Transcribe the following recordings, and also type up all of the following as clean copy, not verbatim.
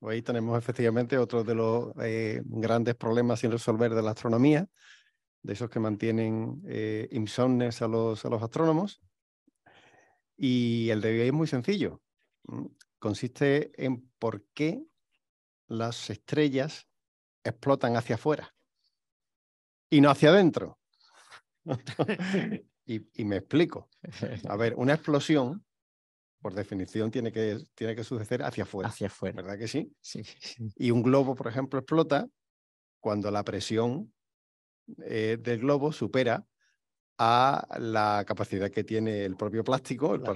Ahí tenemos efectivamente otro de los grandes problemas sin resolver de la astronomía, de esos que mantienen insomnes a los astrónomos. Y el de hoy es muy sencillo. Consiste en por qué las estrellas explotan hacia afuera y no hacia adentro. y me explico. A ver, una explosión, por definición, tiene que suceder hacia afuera. Hacia afuera. ¿Verdad que sí? Sí. Y un globo, por ejemplo, explota cuando la presión del globo supera a la capacidad que tiene el propio plástico, la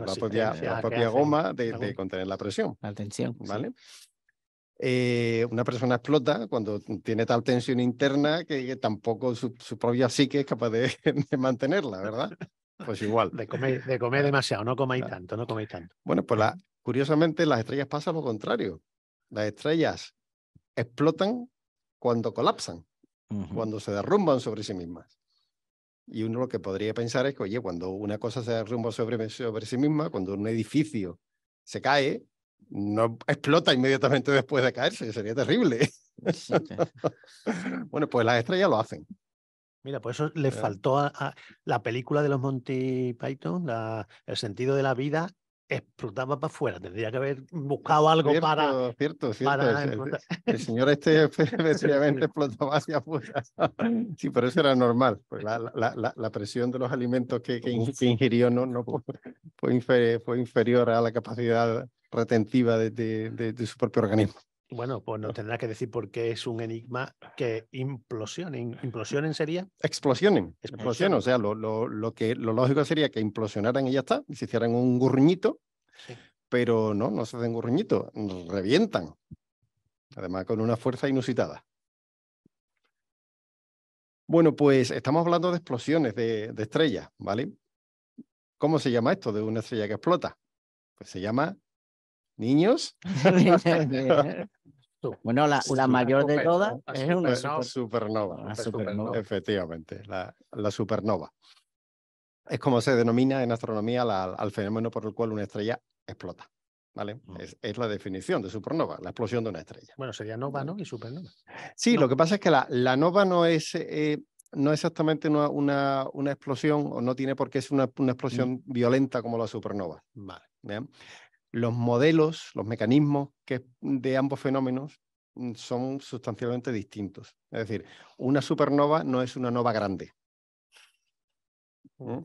propia goma de contener la presión. La tensión. ¿Vale? Sí. Una persona explota cuando tiene tal tensión interna que tampoco su propia psique es capaz de mantenerla, ¿verdad? Pues igual. De comer demasiado, no comáis tanto, no comáis tanto. Bueno, pues curiosamente las estrellas pasa lo contrario. Las estrellas explotan cuando colapsan, cuando se derrumban sobre sí mismas. Y uno lo que podría pensar es que, oye, cuando una cosa se derrumba sobre sí misma, cuando un edificio se cae, no explota inmediatamente después de caerse, sería terrible. Sí. Bueno, pues las estrellas lo hacen. Mira, por eso le faltó a la película de los Monty Python, El sentido de la vida, explotaba para afuera. Tendría que haber buscado algo Cierto. para El señor efectivamente explotaba hacia afuera. Sí, pero eso era normal. Pues la presión de los alimentos que ingirió no fue inferior a la capacidad retentiva de su propio organismo. Bueno, pues nos tendrá que decir por qué es un enigma que implosionen. ¿Implosionen sería? Explosionen. O sea, lo lógico sería que implosionaran y ya está, y se hicieran un gurruñito, sí. Pero no se hacen gurruñito, revientan. Además, con una fuerza inusitada. Bueno, pues estamos hablando de explosiones de estrellas, ¿vale? ¿Cómo se llama esto de una estrella que explota? Pues se llama, niños. Bueno, la mayor de todas es una supernova. supernova. Efectivamente, la supernova. Es como se denomina en astronomía al fenómeno por el cual una estrella explota. ¿Vale? Es la definición de supernova, la explosión de una estrella. Bueno, sería nova, ¿no? Y supernova. Sí, no. Lo que pasa es que la nova no es exactamente una explosión, o no tiene por qué ser una explosión violenta como la supernova. Vale. ¿Bien? Los modelos, los mecanismos de ambos fenómenos son sustancialmente distintos. Es decir, una supernova no es una nova grande.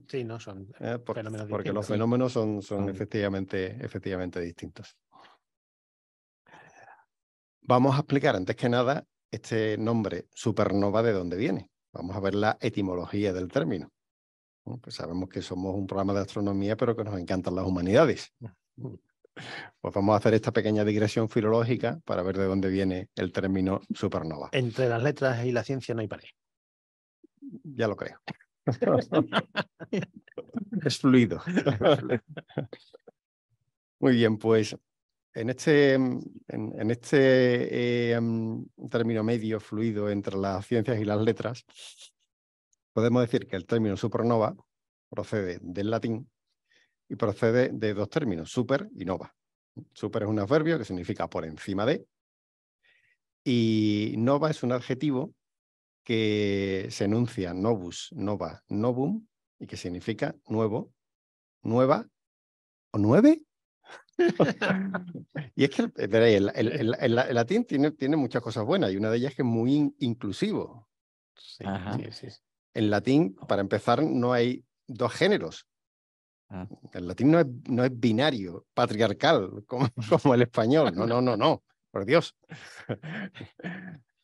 Sí, no son fenómenos porque distintos. los fenómenos son efectivamente distintos. Vamos a explicar antes que nada este nombre supernova de dónde viene. Vamos a ver la etimología del término. Pues sabemos que somos un programa de astronomía, pero que nos encantan las humanidades. Pues vamos a hacer esta pequeña digresión filológica para ver de dónde viene el término supernova. Entre las letras y la ciencia no hay pared. Ya lo creo. Es fluido. Muy bien, pues en este término medio fluido entre las ciencias y las letras, podemos decir que el término supernova procede del latín y procede de dos términos, super y nova. Super es un adverbio que significa por encima de, y nova es un adjetivo que se enuncia novus, nova, novum, y que significa nuevo, nueva o nueve. Y es que el latín tiene muchas cosas buenas, y una de ellas es que es muy inclusivo. Sí. En latín, para empezar, no hay dos géneros. El latín no es binario, patriarcal, como el español. No, por Dios.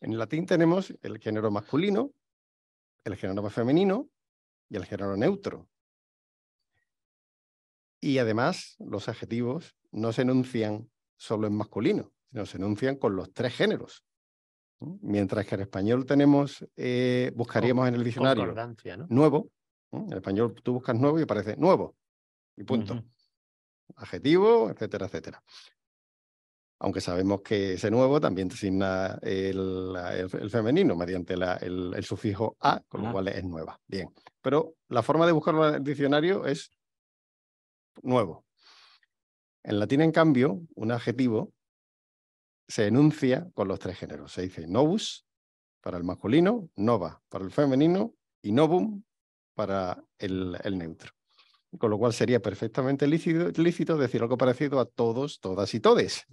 En latín tenemos el género masculino, el género femenino y el género neutro. Y además, los adjetivos no se enuncian solo en masculino, sino se enuncian con los tres géneros. Mientras que en español tenemos, buscaríamos en el diccionario, ¿no? Nuevo. En español tú buscas nuevo y aparece nuevo. Y punto. Adjetivo, etcétera, etcétera. Aunque sabemos que ese nuevo también designa el femenino mediante el sufijo a, con lo cual es nueva. Bien. Pero la forma de buscarlo en el diccionario es nuevo. En latín, en cambio, un adjetivo se enuncia con los tres géneros. Se dice novus para el masculino, nova para el femenino y novum para el neutro. Con lo cual sería perfectamente lícito decir algo parecido a todos, todas y todes.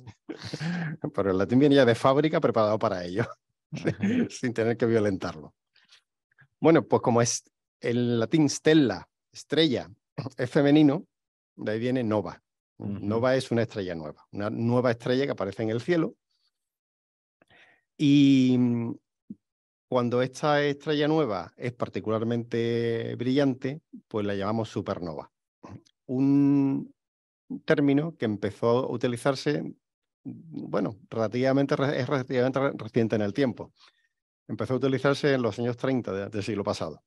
Pero el latín viene ya de fábrica preparado para ello, sin tener que violentarlo. Bueno, pues como es el latín stella, estrella, es femenino, de ahí viene nova. Nova es una estrella nueva, una nueva estrella que aparece en el cielo. Y cuando esta estrella nueva es particularmente brillante, pues la llamamos supernova. Un término que empezó a utilizarse, bueno, es relativamente reciente en el tiempo. Empezó a utilizarse en los años 30 del siglo pasado,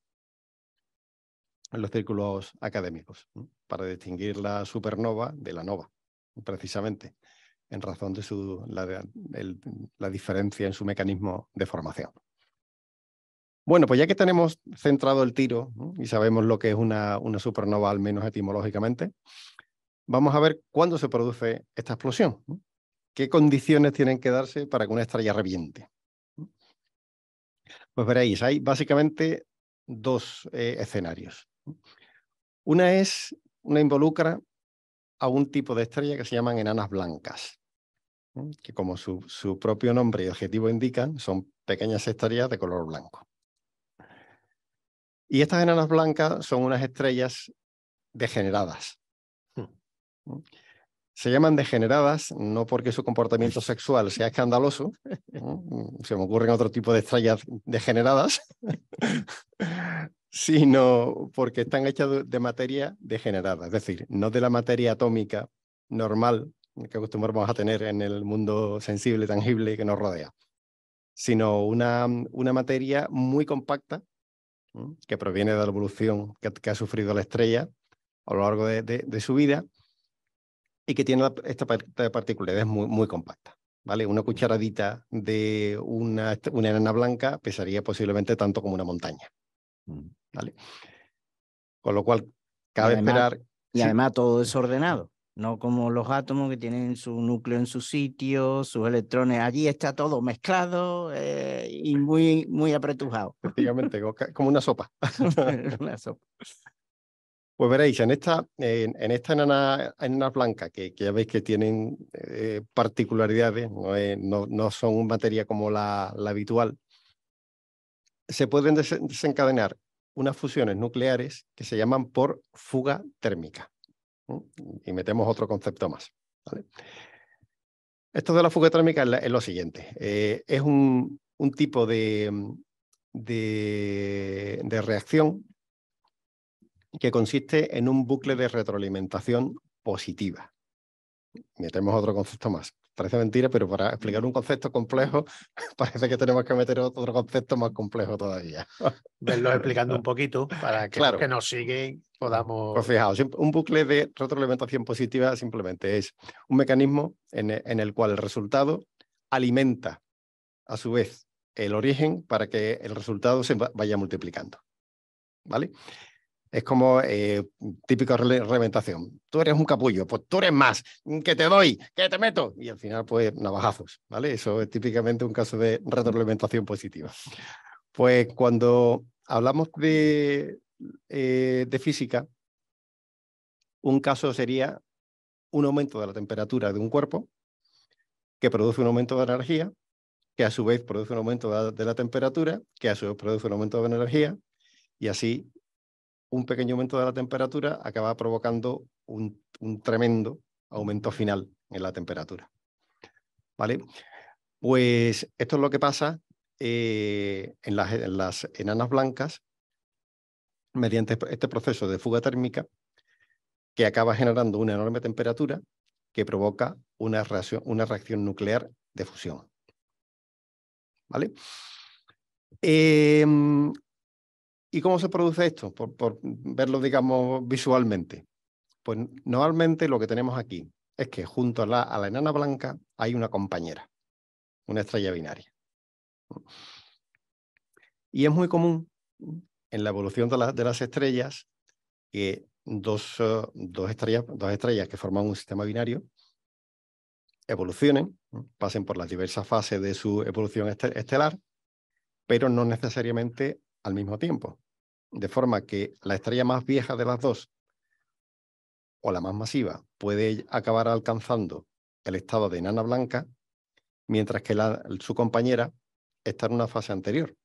en los círculos académicos, para distinguir la supernova de la nova, precisamente, en razón de la diferencia en su mecanismo de formación. Bueno, pues ya que tenemos centrado el tiro, ¿no?, y sabemos lo que es una supernova, al menos etimológicamente, vamos a ver cuándo se produce esta explosión, ¿no? ¿Qué condiciones tienen que darse para que una estrella reviente? Pues veréis, hay básicamente dos escenarios. Una involucra a un tipo de estrella que se llaman enanas blancas, ¿no?, que como su propio nombre y adjetivo indican, son pequeñas estrellas de color blanco. Y estas enanas blancas son unas estrellas degeneradas. Se llaman degeneradas no porque su comportamiento sexual sea escandaloso, ¿no? Se me ocurren otro tipo de estrellas degeneradas, sino porque están hechas de materia degenerada, es decir, no de la materia atómica normal que acostumbramos a tener en el mundo sensible, tangible que nos rodea, sino una materia muy compacta, que proviene de la evolución que ha sufrido la estrella a lo largo de su vida y que tiene esta particularidad muy, muy compacta, ¿vale? Una cucharadita de una enana blanca pesaría posiblemente tanto como una montaña, ¿vale? Con lo cual, cabe esperar... Y además todo desordenado, no como los átomos que tienen su núcleo en su sitio, sus electrones, allí está todo mezclado y muy, muy apretujado. Efectivamente, como una sopa. Una sopa. Pues veréis, en esta enana blanca, que ya veis que tienen particularidades, no son materia como la habitual, se pueden desencadenar unas fusiones nucleares que se llaman por fuga térmica. Y metemos otro concepto más, ¿vale? Esto de la fuga térmica es lo siguiente. Es un tipo de reacción que consiste en un bucle de retroalimentación positiva. Metemos otro concepto más. Parece mentira, pero para explicar un concepto complejo parece que tenemos que meter otro concepto más complejo todavía. Verlo explicando un poquito para que claro, los que nos siguen podamos... Pues fijaos, un bucle de retroalimentación positiva simplemente es un mecanismo en el cual el resultado alimenta a su vez el origen para que el resultado se vaya multiplicando, ¿vale? Es como típica reventación. Tú eres un capullo, pues tú eres más, que te doy, que te meto. Y al final, pues, navajazos, ¿vale? Eso es típicamente un caso de retroalimentación positiva. Pues cuando hablamos de física, un caso sería un aumento de la temperatura de un cuerpo que produce un aumento de energía, que a su vez produce un aumento de la temperatura, que a su vez produce un aumento de energía, y así un pequeño aumento de la temperatura acaba provocando un tremendo aumento final en la temperatura, ¿vale? Pues esto es lo que pasa en las enanas blancas mediante este proceso de fuga térmica que acaba generando una enorme temperatura que provoca una reacción nuclear de fusión, ¿vale? ¿Y cómo se produce esto? Por verlo, digamos, visualmente. Pues normalmente lo que tenemos aquí es que junto a la enana blanca hay una compañera, una estrella binaria. Y es muy común en la evolución de las estrellas que dos estrellas que forman un sistema binario evolucionen, pasen por las diversas fases de su evolución estelar, pero no necesariamente al mismo tiempo. De forma que la estrella más vieja de las dos, o la más masiva, puede acabar alcanzando el estado de enana blanca, mientras que su compañera está en una fase anterior.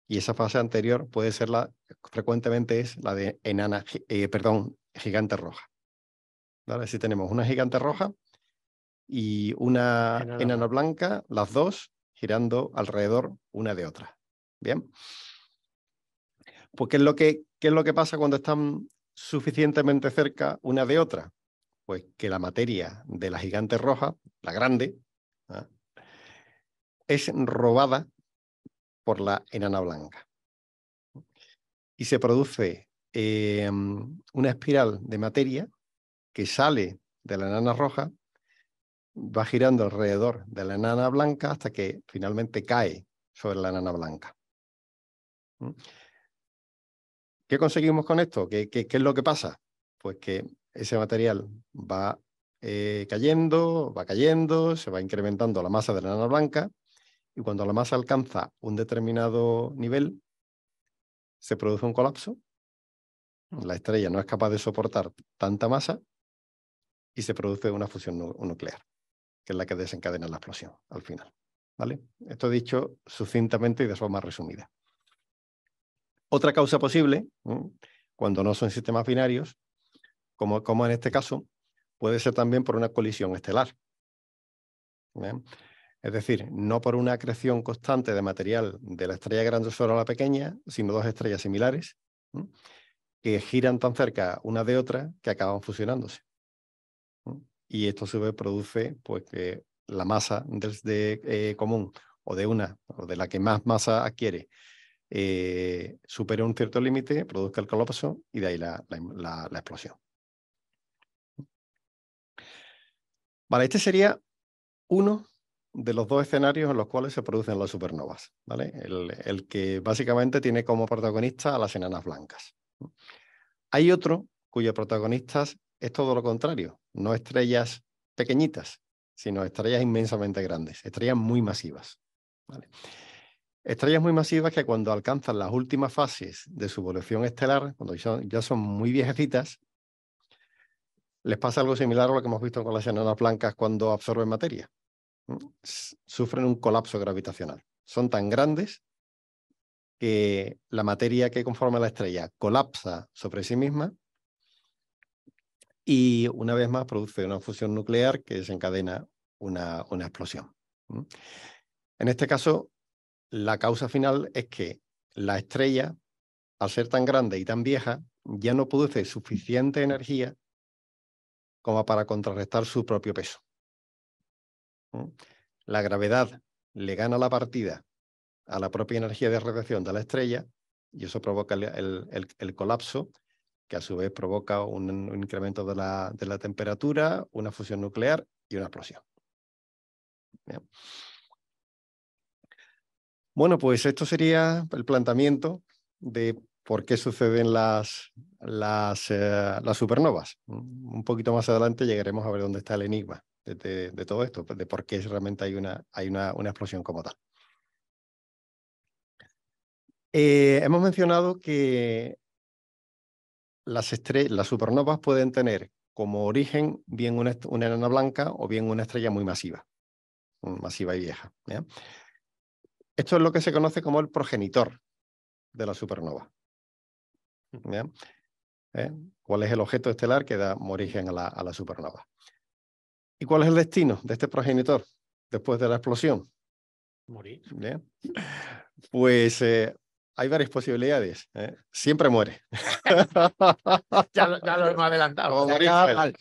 Y esa fase anterior puede ser frecuentemente es la de gigante roja. ¿Vale? Si tenemos una gigante roja y una enana blanca, las dos girando alrededor una de otra. Bien. Pues, ¿qué es lo que pasa cuando están suficientemente cerca una de otra? Pues que la materia de la gigante roja, la grande, ¿eh?, es robada por la enana blanca. Y se produce una espiral de materia que sale de la enana roja, va girando alrededor de la enana blanca hasta que finalmente cae sobre la enana blanca. ¿Qué conseguimos con esto? ¿Qué es lo que pasa? Pues que ese material va cayendo, se va incrementando la masa de la enana blanca, y cuando la masa alcanza un determinado nivel, se produce un colapso. La estrella no es capaz de soportar tanta masa y se produce una fusión nuclear, que es la que desencadena la explosión al final. ¿Vale? Esto dicho sucintamente y de forma resumida. Otra causa posible, cuando no son sistemas binarios, como en este caso, puede ser también por una colisión estelar. ¿Bien? Es decir, no por una acreción constante de material de la estrella grande sobre la pequeña, sino dos estrellas similares, que giran tan cerca una de otra que acaban fusionándose. Y esto a su vez produce pues, que la masa común o de la que más masa adquiere supere un cierto límite, produzca el colapso y de ahí la explosión. Vale, este sería uno de los dos escenarios en los cuales se producen las supernovas, ¿vale? El que básicamente tiene como protagonista a las enanas blancas. Hay otro cuyos protagonistas es todo lo contrario, no estrellas pequeñitas, sino estrellas inmensamente grandes, estrellas muy masivas, ¿vale? Estrellas muy masivas que cuando alcanzan las últimas fases de su evolución estelar, cuando ya son muy viejecitas, les pasa algo similar a lo que hemos visto con las enanas blancas cuando absorben materia. Sufren un colapso gravitacional. Son tan grandes que la materia que conforma la estrella colapsa sobre sí misma y una vez más produce una fusión nuclear que desencadena una explosión. En este caso, la causa final es que la estrella, al ser tan grande y tan vieja, ya no produce suficiente energía como para contrarrestar su propio peso. La gravedad le gana la partida a la propia energía de radiación de la estrella y eso provoca el colapso, que a su vez provoca un incremento de la temperatura, una fusión nuclear y una explosión. Bien. Bueno, pues esto sería el planteamiento de por qué suceden las supernovas. Un poquito más adelante llegaremos a ver dónde está el enigma de todo esto, de por qué realmente hay una explosión como tal. Hemos mencionado que las supernovas pueden tener como origen bien una enana blanca o bien una estrella muy masiva y vieja. ¿Ya? Esto es lo que se conoce como el progenitor de la supernova. ¿Ya? ¿Cuál es el objeto estelar que da origen a la supernova? ¿Y cuál es el destino de este progenitor después de la explosión? Morir. ¿Ya? Pues hay varias posibilidades. Siempre muere. ya lo hemos adelantado.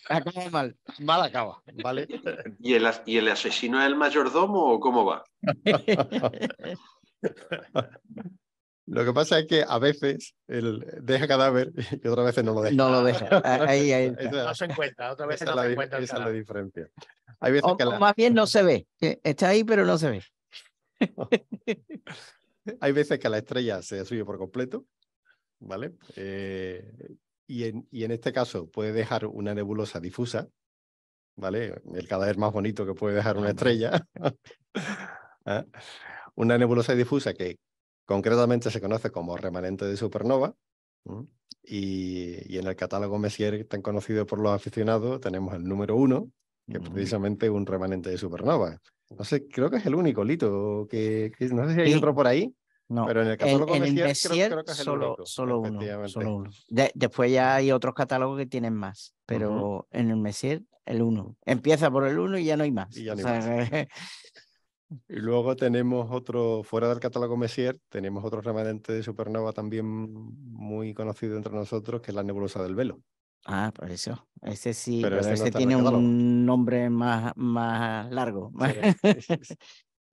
Acaba mal. Mal acaba, ¿vale? ¿Y el asesino es el mayordomo o cómo va? Lo que pasa es que a veces deja cadáver y otras veces no lo deja. No lo deja. Ahí no se encuentra. Otra vez no se encuentra. Esa es la diferencia. Hay veces o más bien no se ve. Está ahí, pero no se ve. Hay veces que la estrella se destruye por completo, ¿vale? Y en este caso puede dejar una nebulosa difusa, ¿vale? El cadáver más bonito que puede dejar una estrella. ¿Eh? Una nebulosa difusa que concretamente se conoce como remanente de supernova. Y en el catálogo Messier, tan conocido por los aficionados, tenemos el número 1, que es precisamente un remanente de supernova. No sé, creo que es el único, Lito, que no sé si hay otro por ahí. No, pero en el catálogo en el Messier, Messier creo que es el único. solo uno. Efectivamente. Solo uno. Después ya hay otros catálogos que tienen más, pero en el Messier el 1. Empieza por el 1 y ya no hay más. Y ya no hay más. Y luego tenemos otro, fuera del catálogo Messier, tenemos otro remanente de supernova también muy conocido entre nosotros, que es la nebulosa del Velo. Ah, por eso. Ese sí, Pero pero ese no ese está en el tiene catálogo. un nombre más largo. Sí.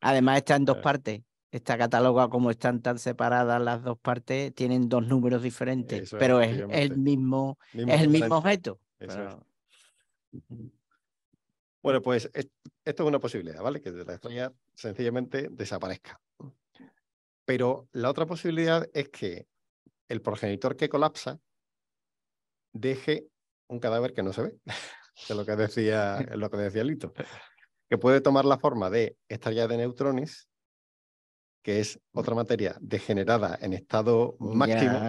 Además está en dos Ah. partes. Está catalogado como están tan separadas las dos partes, tienen dos números diferentes, Eso pero es efectivamente. el mismo remanente. objeto. Eso Pero... es. Bueno, pues esto es una posibilidad, ¿vale? Que la estrella sencillamente desaparezca. Pero la otra posibilidad es que el progenitor que colapsa deje un cadáver que no se ve, que es lo que decía Lito, que puede tomar la forma de estrella de neutrones, que es otra materia degenerada en estado máximo,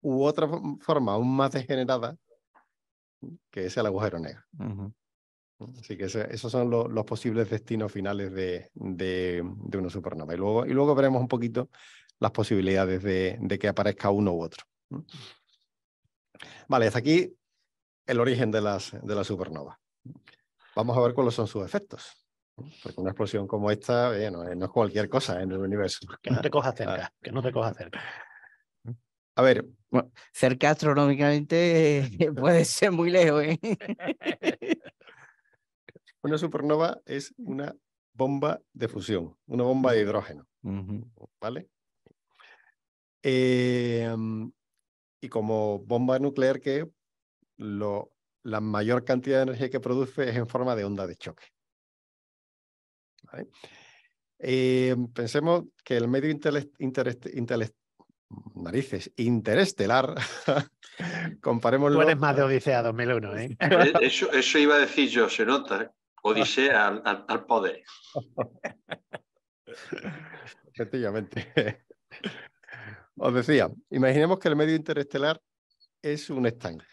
u otra forma aún más degenerada, que es el agujero negro. Así que esos son los posibles destinos finales de una supernova. Y luego veremos un poquito las posibilidades de que aparezca uno u otro. Vale, hasta aquí el origen de las supernovas. Vamos a ver cuáles son sus efectos. Porque una explosión como esta no es cualquier cosa en el universo. Que no te coja cerca, que no te coja cerca. A ver. Bueno, cerca astronómicamente puede ser muy lejos, ¿eh? Una supernova es una bomba de fusión, una bomba de hidrógeno. ¿Vale? Y como bomba nuclear, que la mayor cantidad de energía que produce es en forma de onda de choque. ¿Vale? Pensemos que el medio interestelar, comparémoslo. Tú eres más de Odisea 2001, ¿eh? Eso iba a decir yo, se nota, ¿eh? Odisea al poder. Efectivamente. Os decía, imaginemos que el medio interestelar es un estanque,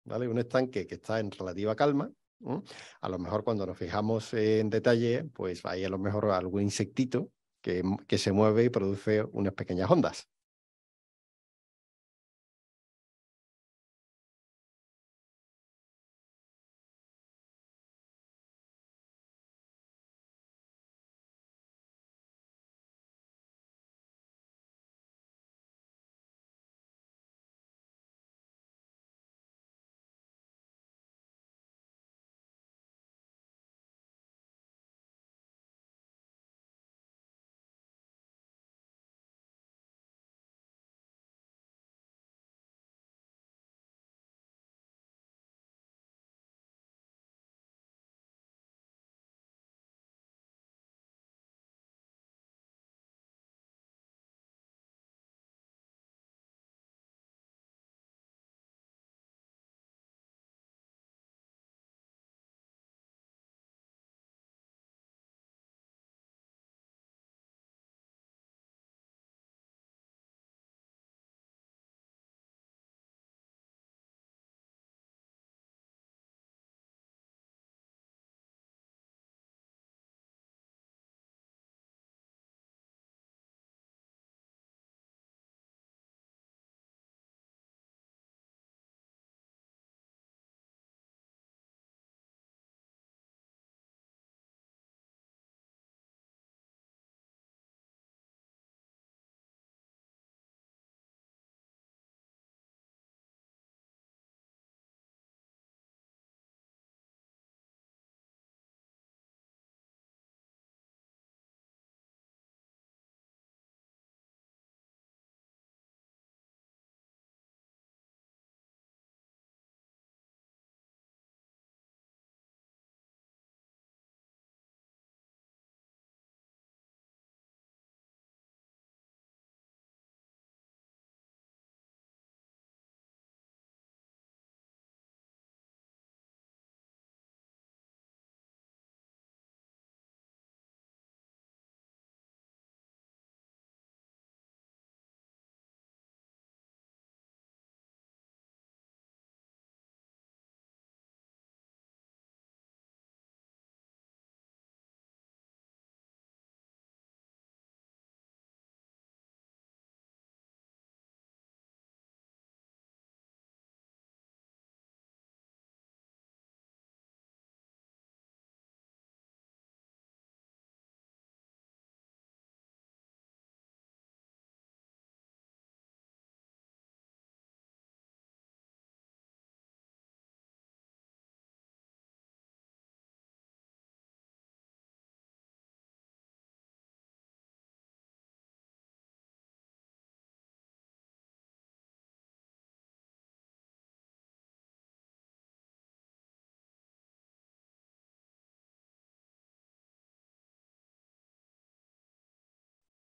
¿vale? Un estanque que está en relativa calma. A lo mejor cuando nos fijamos en detalle, pues hay a lo mejor algún insectito que se mueve y produce unas pequeñas ondas.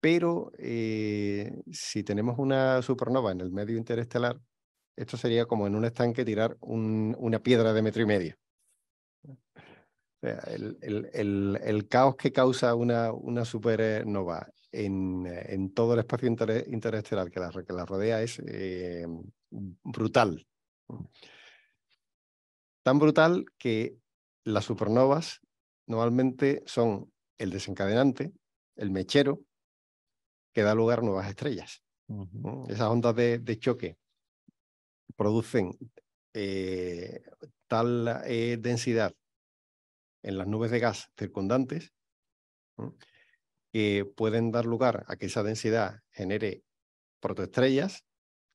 Pero si tenemos una supernova en el medio interestelar, esto sería como en un estanque tirar una piedra de 1,5 metros. O sea, el caos que causa una supernova en todo el espacio interestelar que la rodea es brutal. Tan brutal que las supernovas normalmente son el desencadenante, el mechero, que da lugar a nuevas estrellas. Esas ondas de choque producen tal densidad en las nubes de gas circundantes que pueden dar lugar a que esa densidad genere protoestrellas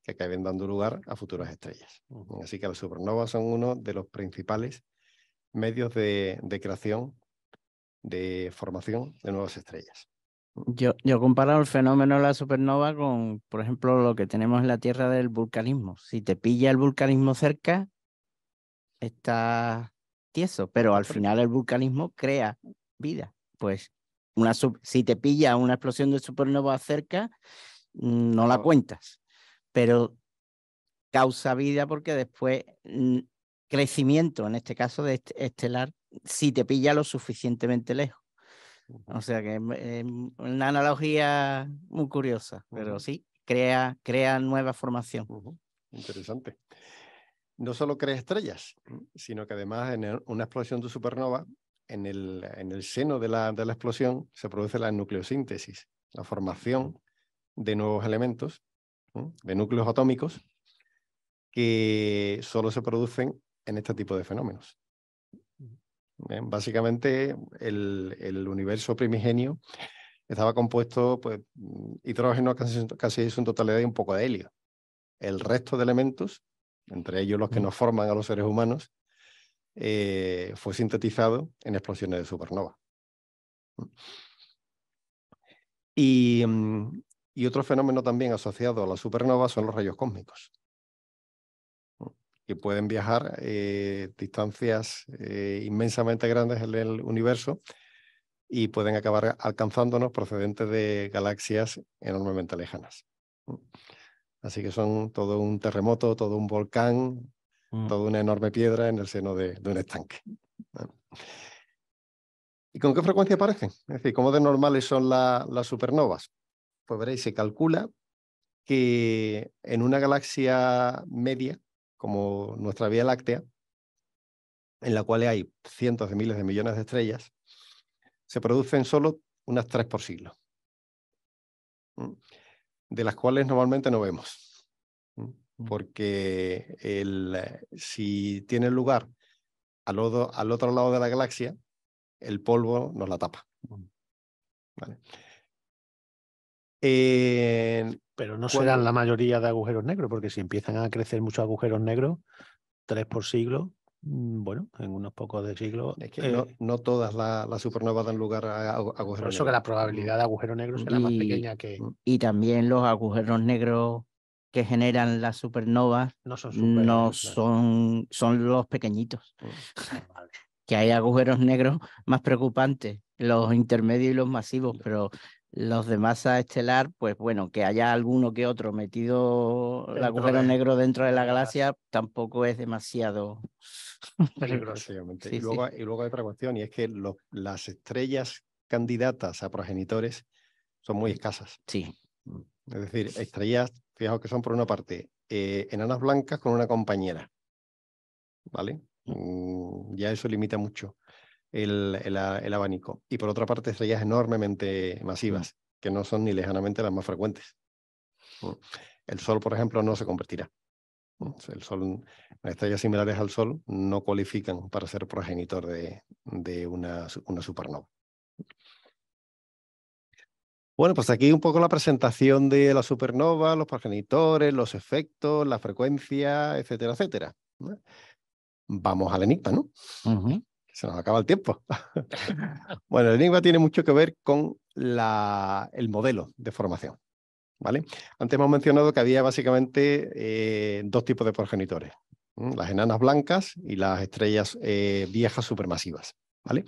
que acaben dando lugar a futuras estrellas. Así que las supernovas son uno de los principales medios de creación, de formación de nuevas estrellas. Yo comparo el fenómeno de la supernova con, por ejemplo, lo que tenemos en la Tierra del vulcanismo. Si te pilla el vulcanismo cerca, está tieso, pero al final el vulcanismo crea vida. Pues si te pilla una explosión de supernova cerca, no la cuentas, pero causa vida porque después crecimiento, en este caso de estelar, si te pilla lo suficientemente lejos. O sea que es una analogía muy curiosa, pero sí, crea nueva formación. Interesante. No solo crea estrellas, sino que además en una explosión de supernova, en el seno de la explosión se produce la nucleosíntesis, la formación de nuevos elementos, de núcleos atómicos, que solo se producen en este tipo de fenómenos. Básicamente, el universo primigenio estaba compuesto, pues, hidrógeno casi en su totalidad y un poco de helio. El resto de elementos, entre ellos los que nos forman a los seres humanos, fue sintetizado en explosiones de supernova. Y otro fenómeno también asociado a la supernova son los rayos cósmicos, que pueden viajar distancias inmensamente grandes en el universo y pueden acabar alcanzándonos procedentes de galaxias enormemente lejanas. Así que son todo un terremoto, todo un volcán, toda una enorme piedra en el seno de un estanque. ¿Y con qué frecuencia aparecen? Es decir, ¿cómo de normales son las supernovas? Pues veréis, se calcula que en una galaxia media, como nuestra Vía Láctea, en la cual hay cientos de miles de millones de estrellas, se producen solo unas 3 por siglo, de las cuales normalmente no vemos, porque si tiene lugar al otro lado de la galaxia, el polvo nos la tapa. ¿Vale? Pero no serán la mayoría de agujeros negros, porque si empiezan a crecer muchos agujeros negros, 3 por siglo, bueno, en unos pocos de siglos... Es que no todas las supernovas dan lugar a agujeros negros. Por eso que la probabilidad de agujeros negros será más pequeña que... Y también los agujeros negros que generan las supernovas son los pequeñitos. Que hay agujeros negros más preocupantes, los intermedios y los masivos, pero los de masa estelar, pues bueno, que haya alguno que otro metido el agujero negro dentro de la galaxia tampoco es demasiado peligroso. Sí, y luego hay otra cuestión, y es que las estrellas candidatas a progenitores son muy escasas. Sí. Es decir, estrellas, fijaos que son por una parte enanas blancas con una compañera, ¿vale? Ya eso limita mucho el abanico. Y por otra parte, estrellas enormemente masivas, que no son ni lejanamente las más frecuentes. El Sol, por ejemplo, no se convertirá. El Sol, las estrellas similares al Sol no cualifican para ser progenitor de una supernova. Bueno, pues aquí un poco la presentación de la supernova, los progenitores, los efectos, la frecuencia, etcétera, etcétera. Vamos al enigma, ¿no? Se nos acaba el tiempo. Bueno, el enigma tiene mucho que ver con el modelo de formación, ¿vale? Antes hemos mencionado que había básicamente 2 tipos de progenitores, las enanas blancas y las estrellas viejas supermasivas, ¿vale?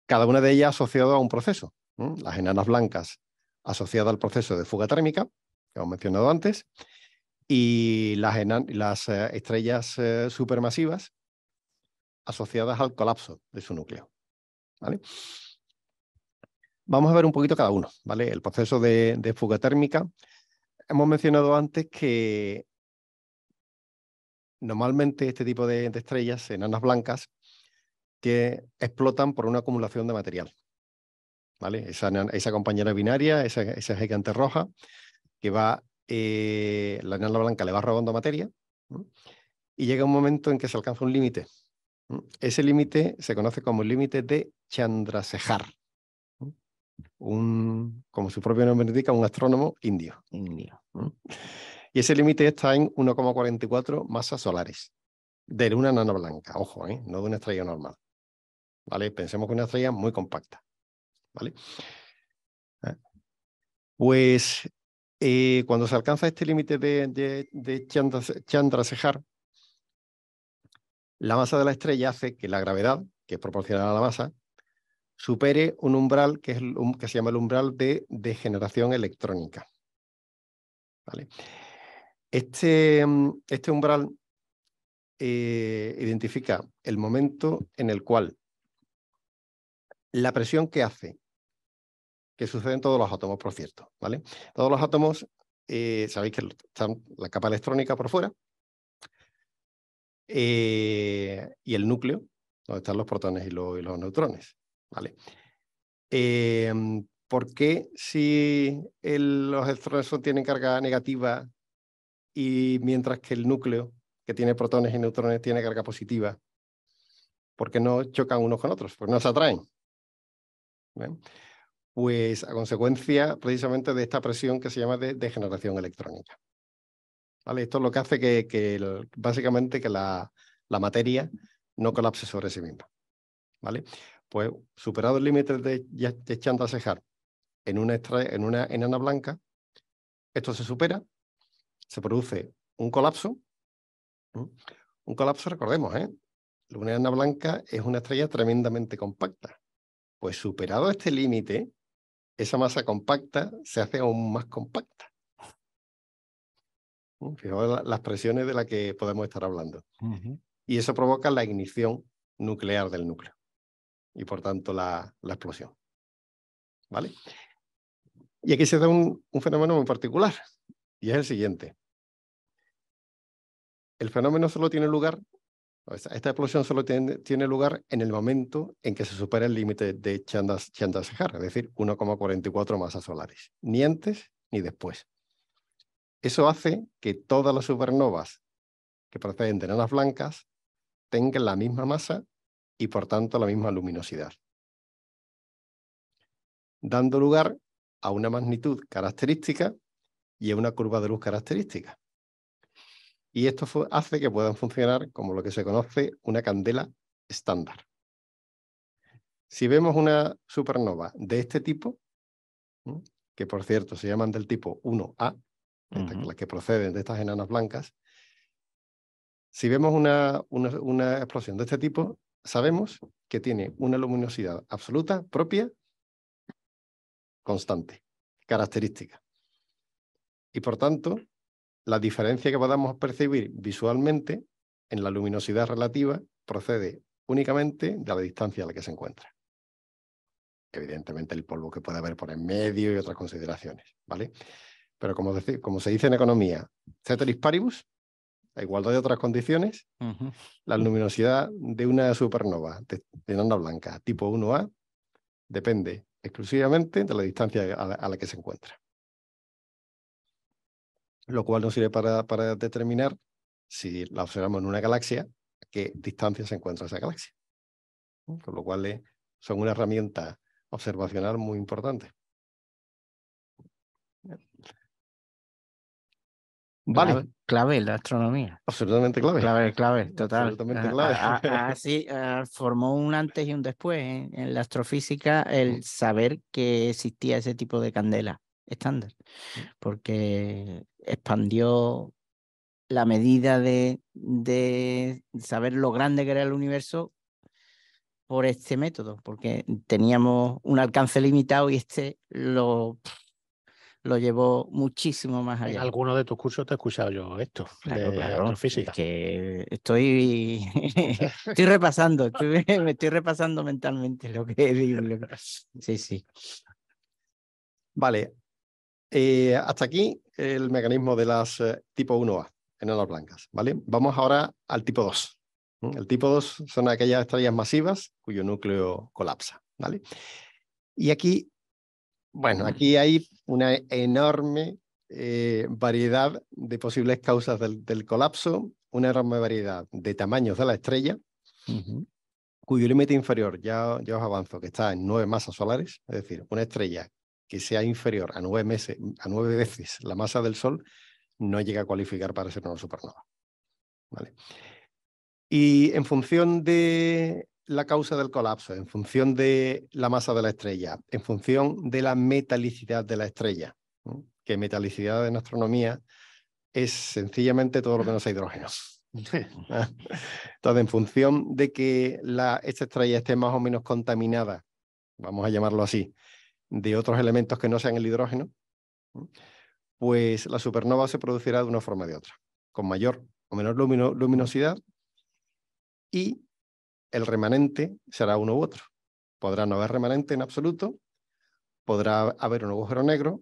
Cada una de ellas asociada a un proceso. Las enanas blancas asociada al proceso de fuga térmica, que hemos mencionado antes, y las estrellas supermasivas asociadas al colapso de su núcleo, ¿vale? Vamos a ver un poquito cada uno, ¿vale? El proceso de fuga térmica. Hemos mencionado antes que normalmente este tipo de estrellas, enanas blancas, que explotan por una acumulación de material, ¿vale? Esa compañera binaria, esa gigante roja, que va, la enana blanca le va robando materia, ¿no? Y llega un momento en que se alcanza un límite. Ese límite se conoce como el límite de Chandrasekhar, como su propio nombre indica, un astrónomo indio. Y ese límite está en 1,44 masas solares de una enana blanca, ojo, no de una estrella normal, ¿vale? Pensemos que una estrella muy compacta, ¿vale? Pues cuando se alcanza este límite de Chandrasekhar, la masa de la estrella hace que la gravedad, que es proporcional a la masa, supere un umbral que se llama el umbral de degeneración electrónica, ¿vale? Este umbral identifica el momento en el cual la presión que hace, que sucede en todos los átomos, por cierto, ¿vale? Todos los átomos, sabéis que están la capa electrónica por fuera y el núcleo, donde están los protones y los neutrones, ¿vale? ¿Por qué si los electrones tienen carga negativa y mientras que el núcleo, que tiene protones y neutrones, tiene carga positiva? ¿Por qué no chocan unos con otros? ¿Por qué no se atraen? ¿Ven? Pues a consecuencia precisamente de esta presión que se llama de degeneración electrónica, ¿vale? Esto es lo que hace básicamente que la materia no colapse sobre sí misma, ¿vale? Pues superado el límite de Chandrasekhar en una enana blanca, esto se supera, se produce un colapso. Un colapso, recordemos, una enana blanca es una estrella tremendamente compacta. Pues superado este límite, esa masa compacta se hace aún más compacta. Fijaos las presiones de las que podemos estar hablando. Y eso provoca la ignición nuclear del núcleo y por tanto la explosión, ¿vale? Y aquí se da un fenómeno muy particular y es el siguiente. El fenómeno solo tiene lugar, esta explosión solo tiene lugar en el momento en que se supera el límite de Chandrasekhar, es decir, 1,44 masas solares, ni antes ni después. Eso hace que todas las supernovas que proceden de enanas blancas tengan la misma masa y por tanto la misma luminosidad, dando lugar a una magnitud característica y a una curva de luz característica. Y esto hace que puedan funcionar como lo que se conoce una candela estándar. Si vemos una supernova de este tipo, que por cierto se llaman del tipo 1A, las que proceden de estas enanas blancas, si vemos una explosión de este tipo, sabemos que tiene una luminosidad absoluta, propia, constante, característica. Y por tanto, la diferencia que podamos percibir visualmente en la luminosidad relativa procede únicamente de la distancia a la que se encuentra. Evidentemente el polvo que puede haber por en medio y otras consideraciones, ¿vale? Pero como se dice en economía, ceteris paribus, a igualdad de otras condiciones, la luminosidad de una supernova de enana blanca tipo 1A depende exclusivamente de la distancia a la que se encuentra. Lo cual nos sirve para determinar, si la observamos en una galaxia, a qué distancia se encuentra esa galaxia. Con lo cual son una herramienta observacional muy importante. Vale. Clave en la astronomía. Absolutamente clave. Clave, total. Absolutamente clave. Así formó un antes y un después en la astrofísica el saber que existía ese tipo de candela estándar, porque expandió la medida de saber lo grande que era el universo por este método, porque teníamos un alcance limitado y lo lo llevó muchísimo más En allá. alguno de tus cursos te he escuchado yo esto, Claro, de claro. astrofísica. Es que estoy repasando, me estoy repasando mentalmente lo que digo. Sí, sí. Vale, hasta aquí el mecanismo de las tipo 1A, enanas blancas, ¿vale? Vamos ahora al tipo 2. El tipo 2 son aquellas estrellas masivas cuyo núcleo colapsa, ¿vale? Y aquí, bueno, aquí hay una enorme variedad de posibles causas del colapso, una enorme variedad de tamaños de la estrella, cuyo límite inferior, ya os avanzo, que está en 9 masas solares, es decir, una estrella que sea inferior a 9 veces la masa del Sol, no llega a cualificar para ser una supernova. ¿Vale? Y en función de la causa del colapso, en función de la masa de la estrella, en función de la metalicidad de la estrella, ¿no? Que metalicidad en astronomía es sencillamente todo lo que no sea hidrógeno. Entonces, en función de que esta estrella esté más o menos contaminada, vamos a llamarlo así, de otros elementos que no sean el hidrógeno, pues la supernova se producirá de una forma o de otra, con mayor o menor luminosidad, y el remanente será uno u otro. Podrá no haber remanente en absoluto, podrá haber un agujero negro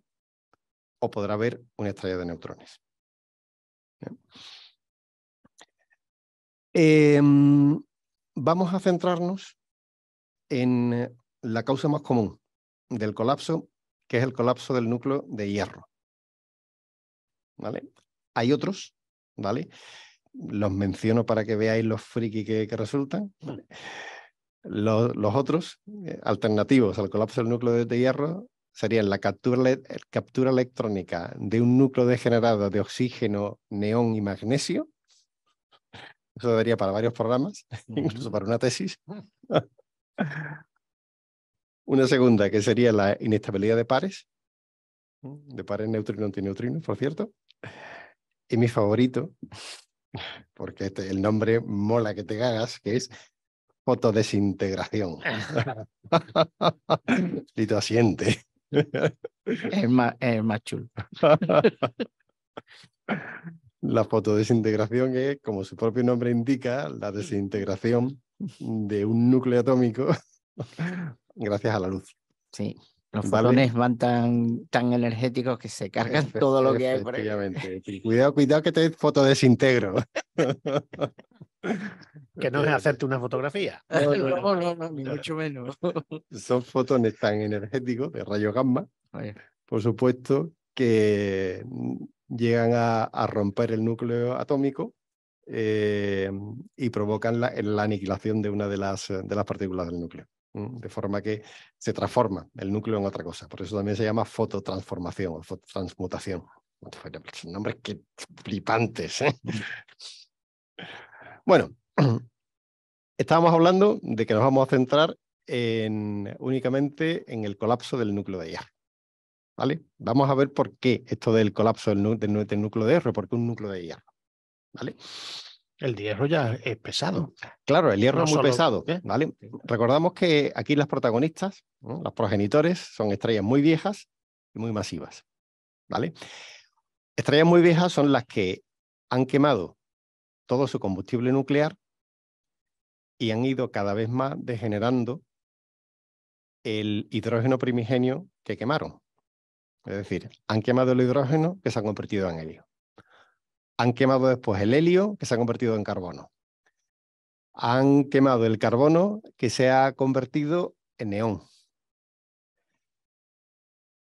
o podrá haber una estrella de neutrones. Vamos a centrarnos en la causa más común del colapso, que es el colapso del núcleo de hierro. ¿Vale? Hay otros, ¿vale? Los menciono para que veáis los friki que resultan. ¿Vale? Los otros alternativos al colapso del núcleo de hierro serían la captura electrónica de un núcleo degenerado de oxígeno, neón y magnesio. Eso daría para varios programas, incluso para una tesis. Una segunda, que sería la inestabilidad de pares neutrino-antineutrino, por cierto. Y mi favorito, porque el nombre mola que te cagas, que es fotodesintegración. Lito asiente. El más chulo. La fotodesintegración es, como su propio nombre indica, la desintegración de un núcleo atómico gracias a la luz. Sí, los ¿Vale? fotones van tan energéticos que se cargan todo lo que hay por ahí. Efectivamente. Cuidado que te fotodesintegro. Que no es hacerte una fotografía. No, ni mucho menos. Son fotones tan energéticos de rayos gamma, Oye. por supuesto, que llegan a romper el núcleo atómico y provocan la aniquilación de una de las partículas del núcleo. De forma que se transforma el núcleo en otra cosa. Por eso también se llama fototransformación o fototransmutación. Nombres que flipantes, ¿eh? Bueno, estábamos hablando de que nos vamos a centrar únicamente en el colapso del núcleo de hierro. ¿Vale? Vamos a ver por qué esto del colapso del núcleo de hierro, por qué un núcleo de hierro. ¿Vale? El hierro ya es pesado. Claro, el hierro No es muy solo, pesado, ¿eh? ¿vale? Recordamos que aquí las protagonistas, ¿no? Los progenitores, son estrellas muy viejas y muy masivas, ¿vale? Estrellas muy viejas son las que han quemado todo su combustible nuclear y han ido cada vez más degenerando el hidrógeno primigenio que quemaron. Es decir, han quemado el hidrógeno que se ha convertido en helio. Han quemado después el helio que se ha convertido en carbono. Han quemado el carbono que se ha convertido en neón.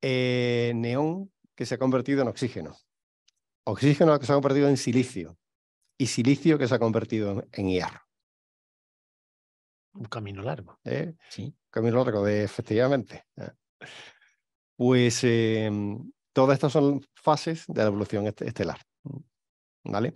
Neón que se ha convertido en oxígeno. Oxígeno que se ha convertido en silicio. Y silicio que se ha convertido en hierro. Un camino largo. Sí. Camino largo, efectivamente. Pues todas estas son fases de la evolución estelar. ¿Vale?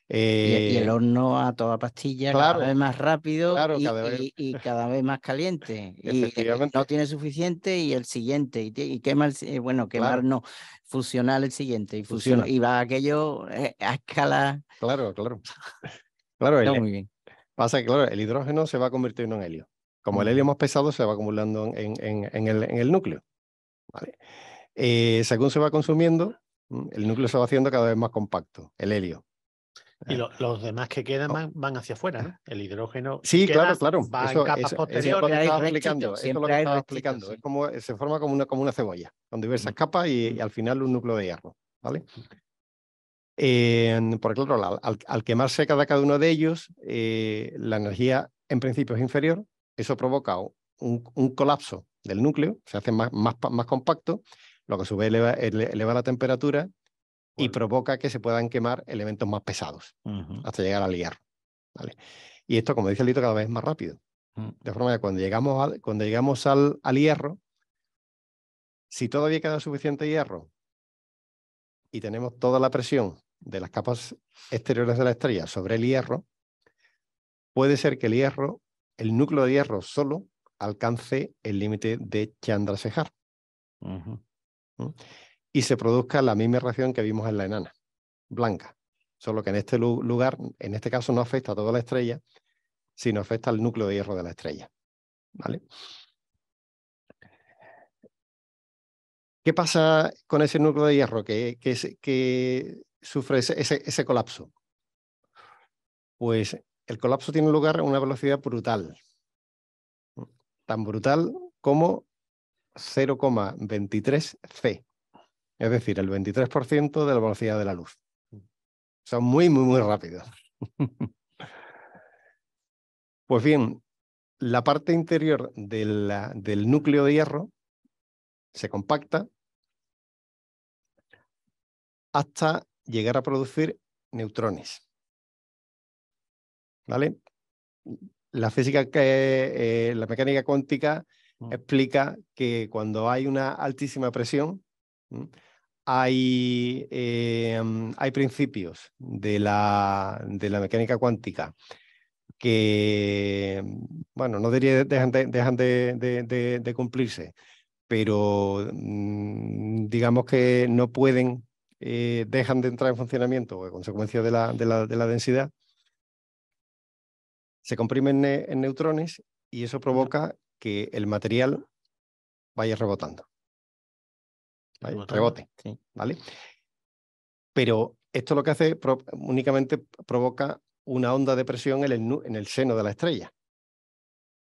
Y el horno a toda pastilla, claro, cada vez más rápido, claro, y cada vez más caliente. Y efectivamente. no tiene suficiente y el siguiente. Y quema bueno, quemar claro. no, fusionar el siguiente. Y, Fusiona. Y va aquello a escala. Claro, claro. Claro, Está muy bien. Pasa que, claro, el hidrógeno se va convirtiendo en helio. Como el helio más pesado se va acumulando en el núcleo. ¿Vale? Según se va consumiendo, el núcleo se va haciendo cada vez más compacto, el helio. Y los demás que quedan van hacia afuera, ¿no? El hidrógeno Sí, queda, claro. va en capas Eso es lo posteriores. que estaba explicando. Eso es lo siempre que hay estaba restitos, explicando. sí. Es como, se forma como una cebolla, con diversas capas y al final un núcleo de hierro, ¿vale? Porque claro, al quemarse cada uno de ellos, la energía en principio es inferior. Eso provoca un colapso del núcleo, se hace más compacto, lo que a su vez eleva la temperatura y provoca que se puedan quemar elementos más pesados hasta llegar al hierro, ¿vale? Y esto, como dice Lito, cada vez es más rápido. De forma que cuando llegamos al hierro, si todavía queda suficiente hierro y tenemos toda la presión de las capas exteriores de la estrella sobre el hierro, puede ser que el núcleo de hierro solo alcance el límite de Chandrasekhar. Y se produzca la misma reacción que vimos en la enana, blanca. Solo que en este lugar, en este caso, no afecta a toda la estrella, sino afecta al núcleo de hierro de la estrella, ¿vale? ¿Qué pasa con ese núcleo de hierro que sufre ese colapso? Pues el colapso tiene lugar a una velocidad brutal. Tan brutal como 0,23 C. Es decir, el 23% de la velocidad de la luz. Son muy rápidos. Pues bien, la parte interior del núcleo de hierro se compacta hasta llegar a producir neutrones, ¿vale? La física, la mecánica cuántica explica que cuando hay una altísima presión, hay principios de la mecánica cuántica que, bueno, no diría dejan de cumplirse, pero digamos que no pueden, dejan de entrar en funcionamiento a consecuencia de la densidad. Se comprimen en neutrones y eso provoca que el material vaya rebotando. ¿Vale? Rebote, sí, ¿vale? Pero esto lo que hace únicamente provoca una onda de presión en el seno de la estrella,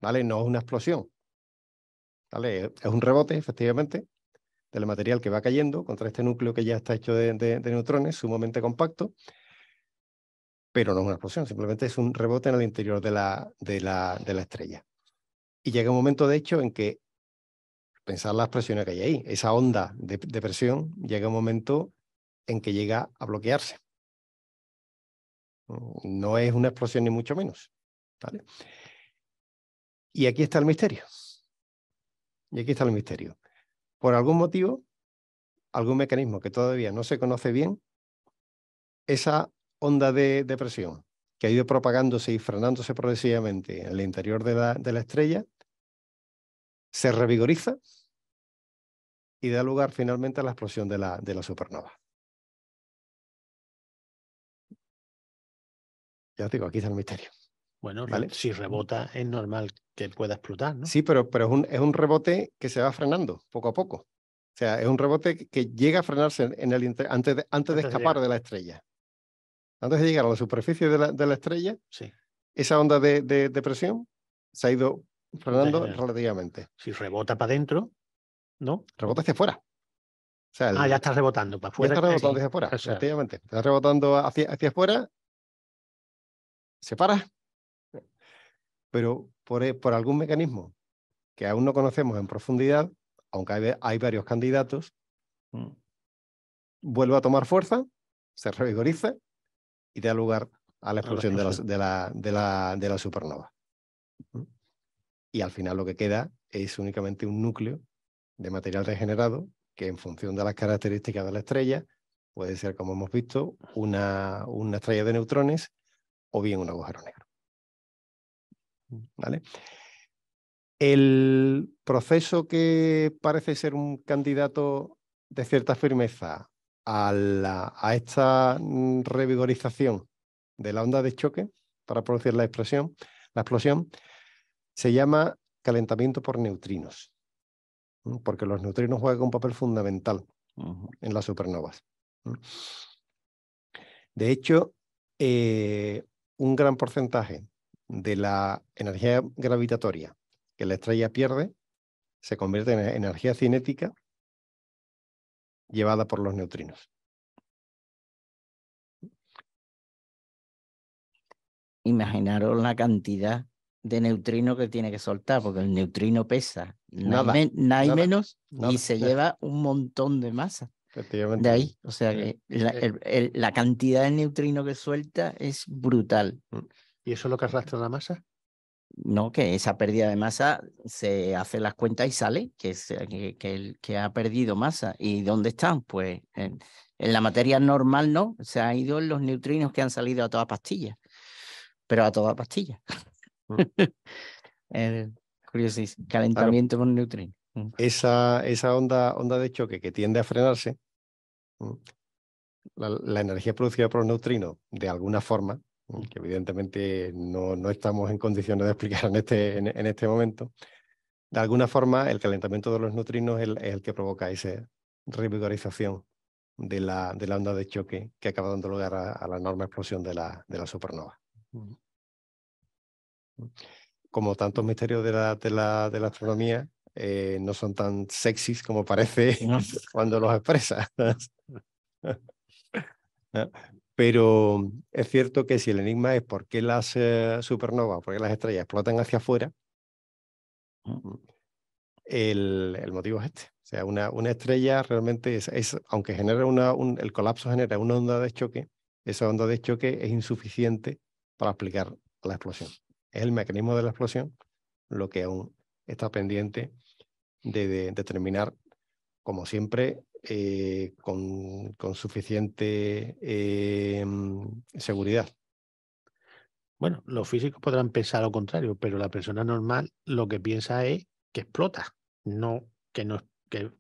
¿vale? No es una explosión, ¿vale? Es un rebote, efectivamente, del material que va cayendo contra este núcleo que ya está hecho de neutrones, sumamente compacto, pero no es una explosión, simplemente es un rebote en el interior de la estrella. Y llega un momento, de hecho, en que, pensar las presiones que hay ahí, esa onda de presión, llega un momento en que llega a bloquearse. No es una explosión ni mucho menos, ¿vale? Y aquí está el misterio. Y aquí está el misterio. Por algún motivo, algún mecanismo que todavía no se conoce bien, esa onda de presión que ha ido propagándose y frenándose progresivamente en el interior de la estrella, se revigoriza y da lugar finalmente a la explosión de la supernova. Ya os digo, aquí está el misterio. Bueno, ¿vale? si rebota es normal que pueda explotar, ¿no? Sí, pero es un rebote que se va frenando poco a poco. O sea, es un rebote que llega a frenarse antes de escapar de la estrella. Antes de llegar a la superficie de la estrella, sí, esa onda de presión se ha ido frenando relativamente. Si rebota para adentro, ¿no? Rebota hacia afuera. O sea, ya está rebotando para afuera. Ya está rebotando hacia afuera, efectivamente. Está rebotando hacia afuera, se para, pero por algún mecanismo que aún no conocemos en profundidad, aunque hay varios candidatos, vuelve a tomar fuerza, se revigoriza y da lugar a la explosión de la supernova. Y al final lo que queda es únicamente un núcleo de material regenerado que, en función de las características de la estrella, puede ser, como hemos visto, una estrella de neutrones o bien un agujero negro. ¿Vale? El proceso que parece ser un candidato de cierta firmeza a esta revigorización de la onda de choque para producir la explosión, se llama calentamiento por neutrinos. porque los neutrinos juegan un papel fundamental Ujú. en las supernovas. De hecho, un gran porcentaje de la energía gravitatoria que la estrella pierde se convierte en energía cinética llevada por los neutrinos. Imaginaros la cantidad de neutrinos que tiene que soltar, porque el neutrino pesa Nada, nada y nada, menos nada. y se lleva un montón de masa Efectivamente. de ahí. O sea que la cantidad de neutrinos que suelta es brutal. ¿Y eso es lo que arrastra la masa? No, que esa pérdida de masa se hace las cuentas y sale que ha perdido masa. ¿Y dónde están? Pues en la materia normal no, se ha ido en los neutrinos que han salido a toda pastilla, pero a toda pastilla. Curiosísimo, calentamiento por neutrinos. Esa onda de choque que tiende a frenarse, la energía producida por los neutrinos, de alguna forma, que evidentemente no estamos en condiciones de explicar en este momento, de alguna forma el calentamiento de los neutrinos es el que provoca esa revigorización de la onda de choque que acaba dando lugar a la enorme explosión de la supernova. Como tantos misterios de la astronomía, no son tan sexys como parece cuando los expresas. Pero es cierto que si el enigma es por qué las supernovas, por qué las estrellas explotan hacia afuera, el motivo es este. O sea, una estrella realmente aunque genera el colapso genera una onda de choque, esa onda de choque es insuficiente para explicar la explosión. Es el mecanismo de la explosión lo que aún está pendiente de determinar, como siempre, con suficiente seguridad. Bueno, los físicos podrán pensar lo contrario, pero la persona normal lo que piensa es que explota, no que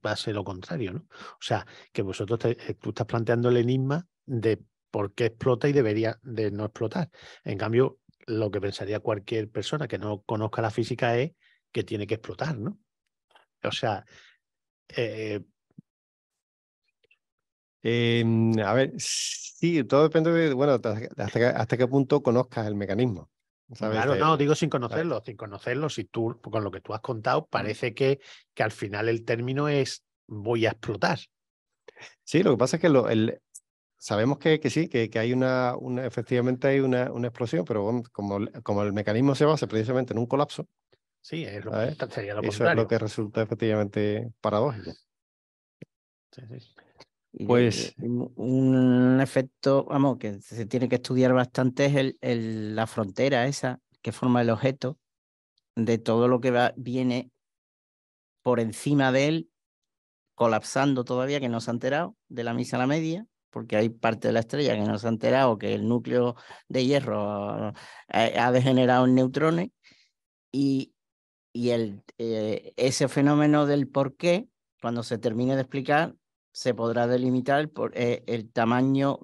va a ser lo contrario, ¿no? O sea, que tú estás planteando el enigma de por qué explota y debería de no explotar. En cambio, lo que pensaría cualquier persona que no conozca la física es que tiene que explotar, ¿no? O sea, a ver, sí, todo depende de, bueno, hasta qué punto conozcas el mecanismo. ¿Sabes? Claro, no, digo sin conocerlo, si tú, con lo que tú has contado, parece que al final el término es voy a explotar. Sí, lo que pasa es que sabemos que sí, que hay efectivamente hay una explosión, pero bueno, como el mecanismo se basa precisamente en un colapso, sí, sería lo eso contrario. es lo que resulta efectivamente paradójico. Sí, sí. Pues un efecto, vamos, que se tiene que estudiar bastante es la frontera esa que forma el objeto de todo lo que viene por encima de él, colapsando todavía, que no se ha enterado de la misa a la media, porque hay parte de la estrella que no se ha enterado que el núcleo de hierro ha degenerado en neutrones y ese fenómeno del por qué, cuando se termine de explicar, se podrá delimitar el tamaño,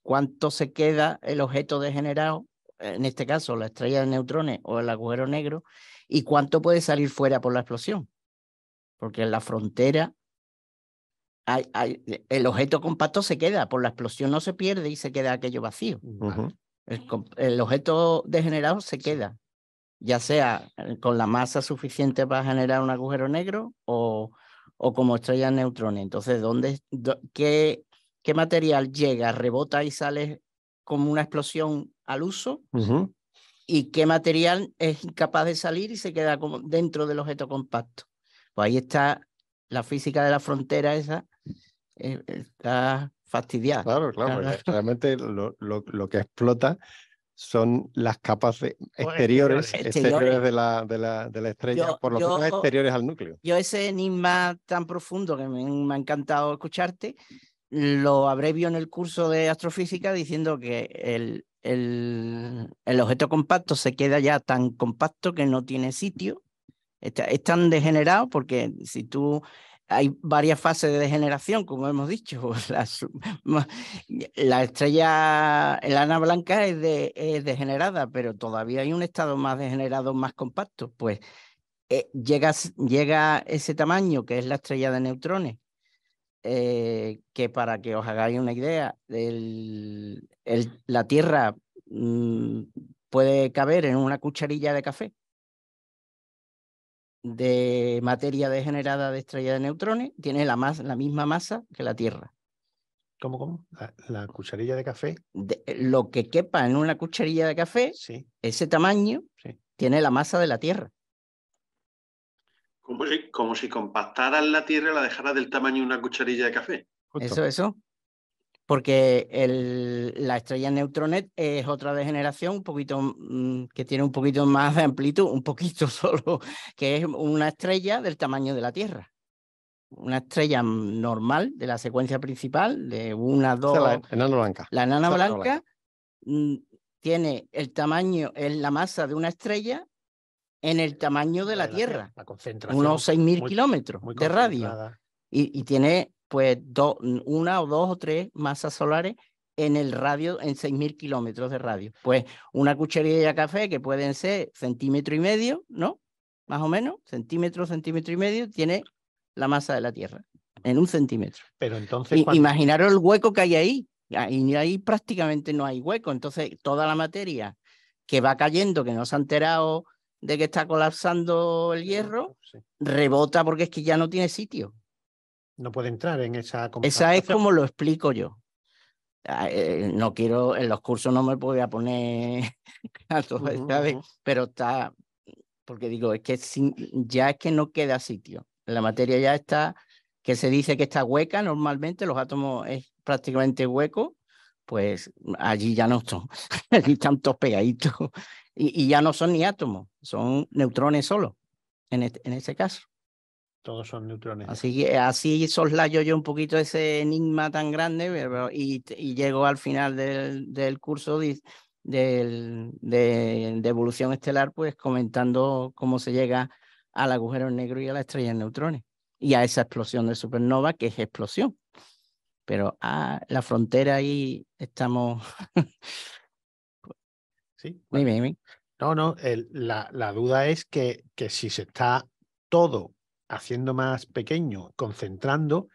cuánto se queda el objeto degenerado, en este caso la estrella de neutrones o el agujero negro, y cuánto puede salir fuera por la explosión. Porque en la frontera el objeto compacto se queda, por la explosión no se pierde y se queda aquello vacío. El objeto degenerado se queda, ya sea con la masa suficiente para generar un agujero negro o como estrella de neutrones. Entonces, ¿qué material llega, rebota y sale como una explosión al uso? ¿Y qué material es incapaz de salir y se queda como dentro del objeto compacto? Pues ahí está la física de la frontera esa, está fastidiada. Claro, realmente lo que explota son las capas exteriores de la estrella, por lo menos exteriores al núcleo. Yo ese enigma tan profundo que me ha encantado escucharte, lo abrevio en el curso de astrofísica diciendo que el objeto compacto se queda ya tan compacto que no tiene sitio. Es tan degenerado porque si tú... Hay varias fases de degeneración, como hemos dicho. La estrella enana blanca es degenerada, pero todavía hay un estado más degenerado, más compacto. Pues llega ese tamaño, que es la estrella de neutrones, que para que os hagáis una idea, la Tierra puede caber en una cucharilla de café de materia degenerada de estrella de neutrones, tiene la misma masa que la Tierra. ¿Cómo? La cucharilla de café. Lo que quepa en una cucharilla de café, sí. Ese tamaño, sí, tiene la masa de la Tierra. Como si compactaras la Tierra y la dejaras del tamaño de una cucharilla de café. Justo. Eso. Porque la estrella Neutronet es otra degeneración un poquito, que tiene un poquito más de amplitud, un poquito solo, que es una estrella del tamaño de la Tierra. Una estrella normal de la secuencia principal, de 1, 2... La enana blanca. La enana blanca tiene el tamaño, la masa de una estrella en el tamaño de la Tierra. La concentración. Unos 6.000 kilómetros de radio. Y tiene pues 1 o 2 o 3 masas solares en el radio, en 6.000 kilómetros de radio. Pues una cucharilla de café, que pueden ser 1,5 centímetros, ¿no? Más o menos, centímetro y medio, tiene la masa de la Tierra, en 1 centímetro. Pero entonces... Imaginaros el hueco que hay ahí. Ahí prácticamente no hay hueco. Entonces, toda la materia que va cayendo, que no se ha enterado de que está colapsando el hierro, sí, rebota porque es que ya no tiene sitio. No puede entrar en esa compactación. Esa es como lo explico yo. No quiero, en los cursos no me voy a poner a todo, ¿sabes? Pero está, porque digo, es que ya es que no queda sitio. La materia ya está, que se dice que está hueca normalmente, los átomos es prácticamente hueco, pues allí ya no son, allí están todos pegaditos. Y ya no son ni átomos, son neutrones solo, en ese caso. Todos son neutrones. Así soslayo yo un poquito ese enigma tan grande, y llego al final del curso de evolución estelar, pues comentando cómo se llega al agujero negro y a la estrella de neutrones y a esa explosión de supernova, que es explosión. Pero la frontera ahí estamos. Sí. Bueno. No, la duda es que si se está todo haciendo más pequeño, concentrando,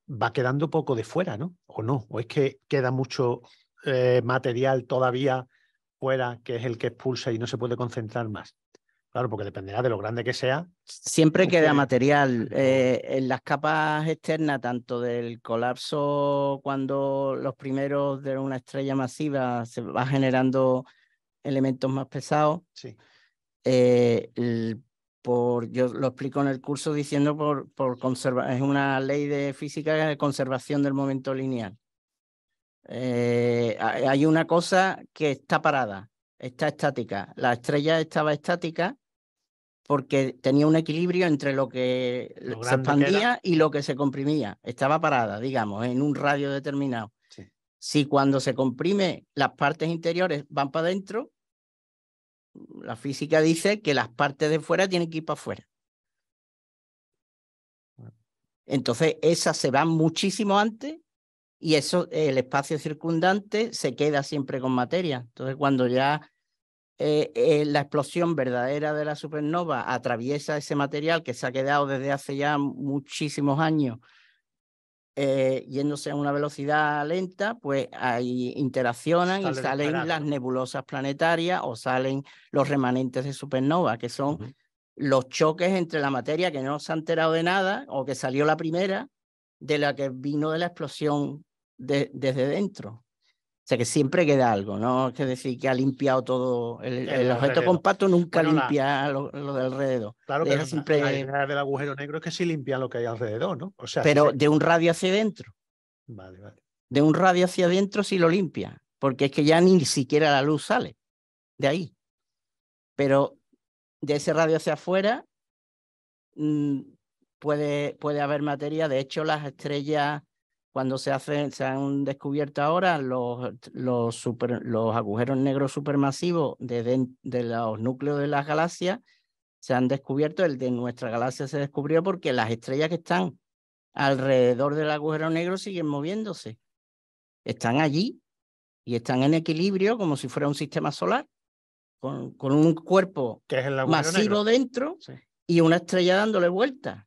va quedando poco de fuera, ¿no? ¿O no? ¿O es que queda mucho material todavía fuera, que es el que expulsa y no se puede concentrar más? Claro, porque dependerá de lo grande que sea. Siempre queda material en las capas externas, tanto del colapso, cuando los primeros de una estrella masiva se va generando elementos más pesados. Sí. Yo lo explico en el curso diciendo es una ley de física de conservación del momento lineal. Hay una cosa que está parada, está estática. La estrella estaba estática porque tenía un equilibrio entre lo que se expandía y lo que se comprimía. Estaba parada, digamos, en un radio determinado. Sí. Si cuando se comprime las partes interiores van para adentro, la física dice que las partes de fuera tienen que ir para afuera. Entonces, esas se van muchísimo antes y eso, el espacio circundante se queda siempre con materia. Entonces, cuando ya la explosión verdadera de la supernova atraviesa ese material que se ha quedado desde hace ya muchísimos años, yéndose a una velocidad lenta, pues ahí interaccionan y salen las nebulosas planetarias o salen los remanentes de supernova, que son los choques entre la materia que no se ha enterado de nada o que salió la primera de la que vino de la explosión desde dentro. O sea que siempre queda algo, ¿no? Es decir, que ha limpiado todo. El objeto compacto nunca limpia lo de alrededor. Claro, pero siempre... la idea del agujero negro es que sí limpia lo que hay alrededor, ¿no? O sea, pero de un radio hacia adentro. Vale. De un radio hacia adentro sí lo limpia, porque es que ya ni siquiera la luz sale de ahí. Pero de ese radio hacia afuera puede haber materia. De hecho, las estrellas, cuando se han descubierto ahora los agujeros negros supermasivos de los núcleos de las galaxias, se han descubierto. El de nuestra galaxia se descubrió porque las estrellas que están alrededor del agujero negro siguen moviéndose. Están allí y están en equilibrio como si fuera un sistema solar, con un cuerpo que es el masivo negro dentro, sí, y una estrella dándole vueltas.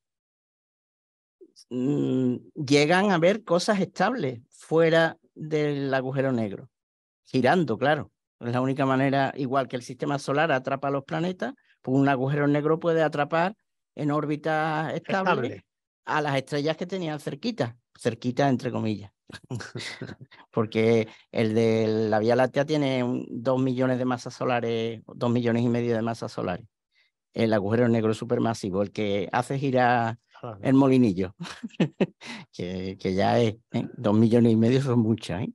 Llegan a ver cosas estables fuera del agujero negro, girando, claro. Es la única manera, igual que el sistema solar atrapa a los planetas, pues un agujero negro puede atrapar en órbita estable a las estrellas que tenían cerquita entre comillas. Porque el de la Vía Láctea tiene 2 millones de masas solares, 2,5 millones de masas solares. El agujero negro supermasivo, el que hace girar el molinillo, que ya es, 2,5 millones son muchas, ¿eh?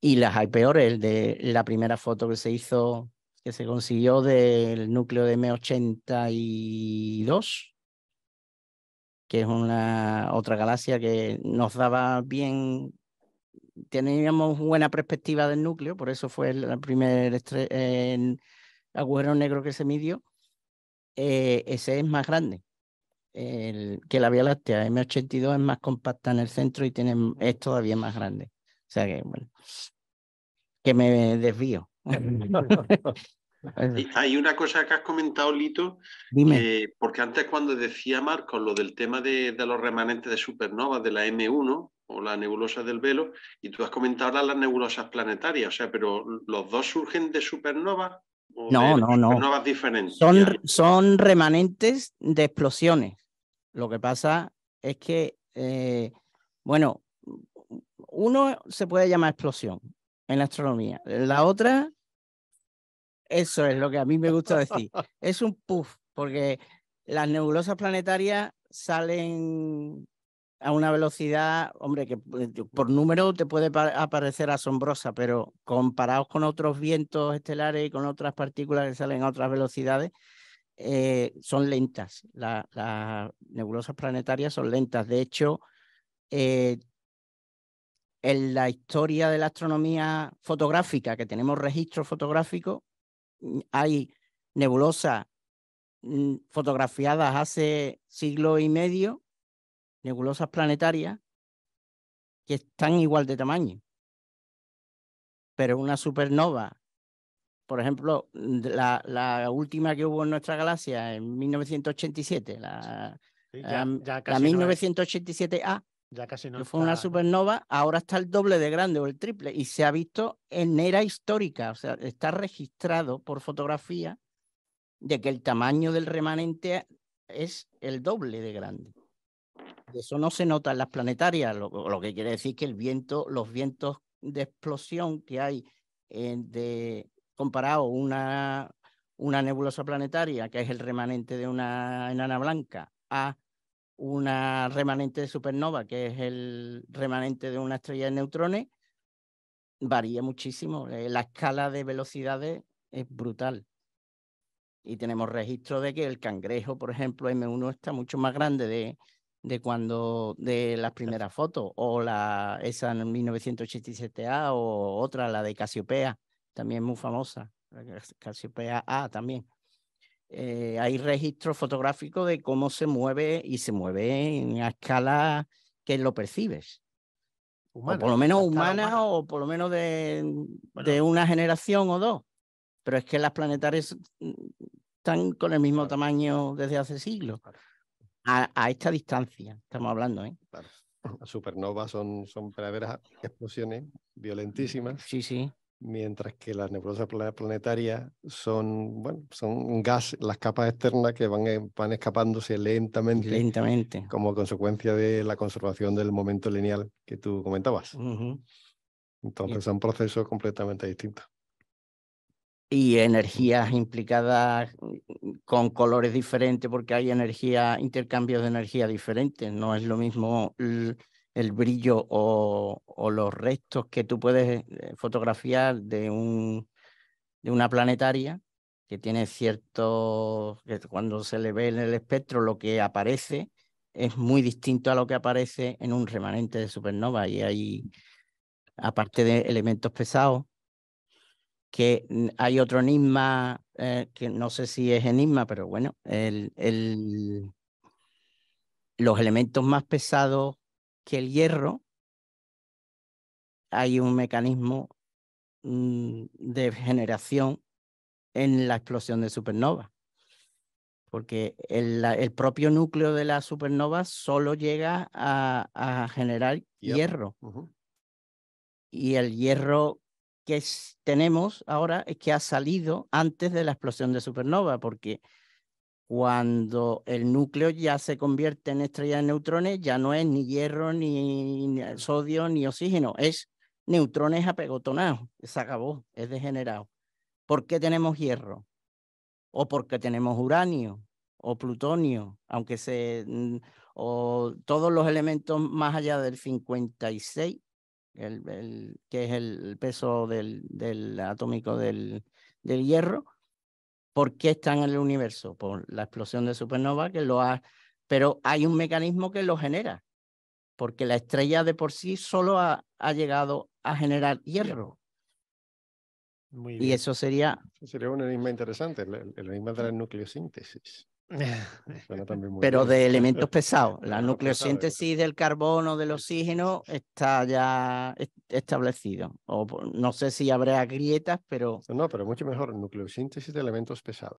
Y las hay peores, el de la primera foto que se hizo, que se consiguió del núcleo de M82, que es otra galaxia que nos daba bien, teníamos buena perspectiva del núcleo, por eso fue el primer agujero negro que se midió. Ese es más grande que la Vía Láctea. M82 es más compacta en el centro y es todavía más grande. O sea que, bueno, que me desvío. Hay una cosa que has comentado, Lito, Dime. porque antes cuando decía Marcos lo del tema de los remanentes de supernovas de la M1 o la nebulosa del Velo, y tú has comentado ahora las nebulosas planetarias, o sea, pero ¿los dos surgen de supernovas o No, de no. supernovas diferentes? Son remanentes de explosiones. Lo que pasa es que, bueno, uno se puede llamar explosión en la astronomía. La otra, eso es lo que a mí me gusta decir. Es un puff, porque las nebulosas planetarias salen a una velocidad, hombre, que por número te puede aparecer asombrosa, pero comparados con otros vientos estelares y con otras partículas que salen a otras velocidades, son lentas. Las nebulosas planetarias son lentas. De hecho, en la historia de la astronomía fotográfica, que tenemos registros fotográficos, hay nebulosas fotografiadas hace siglo y medio, nebulosas planetarias, que están igual de tamaño. Pero una supernova, por ejemplo, la última que hubo en nuestra galaxia en 1987, la 1987A, ya casi no que fue una supernova, ahora está el doble de grande o el triple, y se ha visto en era histórica, o sea, está registrado por fotografía de que el tamaño del remanente es el doble de grande. Eso no se nota en las planetarias, lo que quiere decir que los vientos de explosión que hay comparado una nebulosa planetaria, que es el remanente de una enana blanca, a una remanente de supernova, que es el remanente de una estrella de neutrones, varía muchísimo. La escala de velocidades es brutal. Y tenemos registro de que el cangrejo, por ejemplo, M1 está mucho más grande de las primeras fotos, o esa en 1987A, o otra, la de Casiopea, también muy famosa, Casiopea A también. Hay registro fotográfico de cómo se mueve, y se mueve en a escala que lo percibes. Humana, o por lo menos humana, o por lo menos de una generación o dos. Pero es que las planetarias están con el mismo tamaño desde hace siglos. A esta distancia estamos hablando, ¿eh? Claro. Las supernovas son verdaderas explosiones violentísimas. Sí, sí. Mientras que las nebulosas planetarias son gas, las capas externas que van escapándose lentamente como consecuencia de la conservación del momento lineal que tú comentabas. Entonces son procesos completamente distintos. Y energías implicadas con colores diferentes, porque hay intercambios de energía diferentes. No es lo mismo el brillo o los restos que tú puedes fotografiar de una planetaria, que tiene que cuando se le ve en el espectro lo que aparece es muy distinto a lo que aparece en un remanente de supernova. Y hay, aparte de elementos pesados, que hay otro enigma, que no sé si es enigma, pero bueno, los elementos más pesados que el hierro, hay un mecanismo de generación en la explosión de supernova. porque el propio núcleo de la supernova solo llega a generar hierro. Y el hierro que tenemos ahora es que ha salido antes de la explosión de supernova, porque cuando el núcleo ya se convierte en estrella de neutrones, ya no es ni hierro, ni sodio, ni oxígeno, es neutrones apegotonados. Se acabó, es degenerado. ¿Por qué tenemos hierro? O porque tenemos uranio o plutonio, aunque o todos los elementos más allá del 56, que es el peso del atómico del hierro. ¿Por qué están en el universo? Por la explosión de supernova pero hay un mecanismo que lo genera, porque la estrella de por sí solo ha llegado a generar hierro. Muy bien. Y eso sería... Sería un enigma interesante, el enigma de la nucleosíntesis. Pero bien. de elementos pesados. La nucleosíntesis del carbono, del oxígeno, está ya establecido. No sé si habrá grietas, pero... No, pero mucho mejor, nucleosíntesis de elementos pesados.